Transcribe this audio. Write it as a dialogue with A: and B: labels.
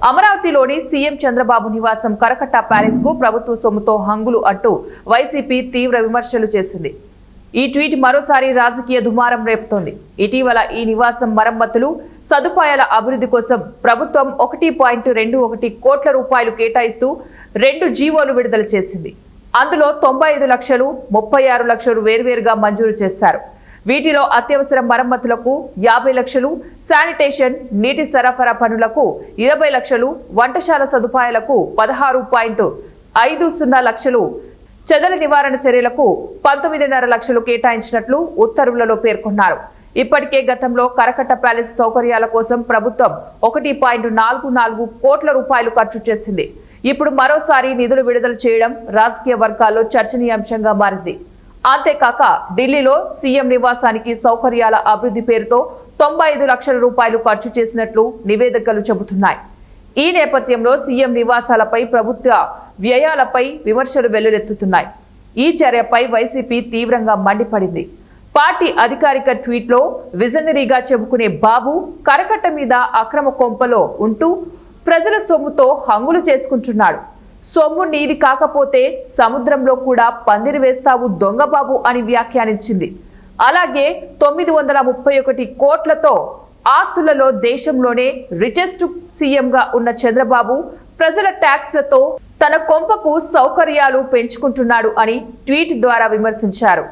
A: అమరావతిలోని సీఎం చంద్రబాబు నివాసం కరకట్ట ప్యాలెస్ కు ప్రభుత్వ సొమ్ముతో హంగులు అంటూ వైసీపీ తీవ్ర విమర్శలు చేసింది. ఈ ట్వీట్ మరోసారి రాజకీయ దుమారం రేపుతోంది. ఇటీవల ఈ నివాసం మరమ్మతులు, సదుపాయాల అభివృద్ధి కోసం ప్రభుత్వం 1.21 కోట్ల రూపాయలు కేటాయిస్తూ 2 జీవోలు విడుదల చేసింది. అందులో 95 లక్షలు, 36 లక్షలు వేర్వేరుగా మంజూరు చేశారు. వీటిలో అత్యవసర మరమ్మతులకు 50 లక్షలు, శానిటేషన్, నీటి సరఫరా పనులకు 20 లక్షలు, వంటశాల సదుపాయాలకు 16.50 లక్షలు, చెదల నివారణ చర్యలకు 19.5 లక్షలు కేటాయించినట్లు ఉత్తర్వులలో పేర్కొన్నారు. ఇప్పటికే గతంలో కరకట్ట ప్యాలెస్ సౌకర్యాల కోసం ప్రభుత్వం 1.44 కోట్ల రూపాయలు ఖర్చు చేసింది. ఇప్పుడు మరోసారి నిధులు విడుదల చేయడం రాజకీయ వర్గాల్లో చర్చనీయాంశంగా మారింది. అంతేకాక ఢిల్లీలో సీఎం నివాసానికి సౌకర్యాల అభివృద్ధి పేరుతో 95 లక్షల రూపాయలు ఖర్చు చేసినట్లు నివేదికలు చెబుతున్నాయి. ఈ నేపథ్యంలో సీఎం నివాసాలపై ప్రభుత్వ వ్యయాలపై విమర్శలు వెల్లువెత్తుతున్నాయి. ఈ చర్యపై వైసీపీ తీవ్రంగా మండిపడింది. పార్టీ అధికారిక ట్వీట్లో విజనరీగా చెప్పుకునే బాబు కరకట్ట మీద అక్రమ కొంపలో ఉంటూ ప్రజల సొమ్ముతో హంగులు చేసుకుంటున్నాడు. సొమ్ము నీది కాకపోతే సముద్రంలో కూడా పందిరి వేస్తావు దొంగబాబు అని వ్యాఖ్యానించింది. అలాగే 931 కోట్లతో ఆస్తులలో దేశంలోనే రిచెస్ట్ సీఎంగా ఉన్న చంద్రబాబు ప్రజల ట్యాక్స్లతో తన కొంపకు సౌకర్యాలు పెంచుకుంటున్నాడు అని ట్వీట్ ద్వారా విమర్శించారు.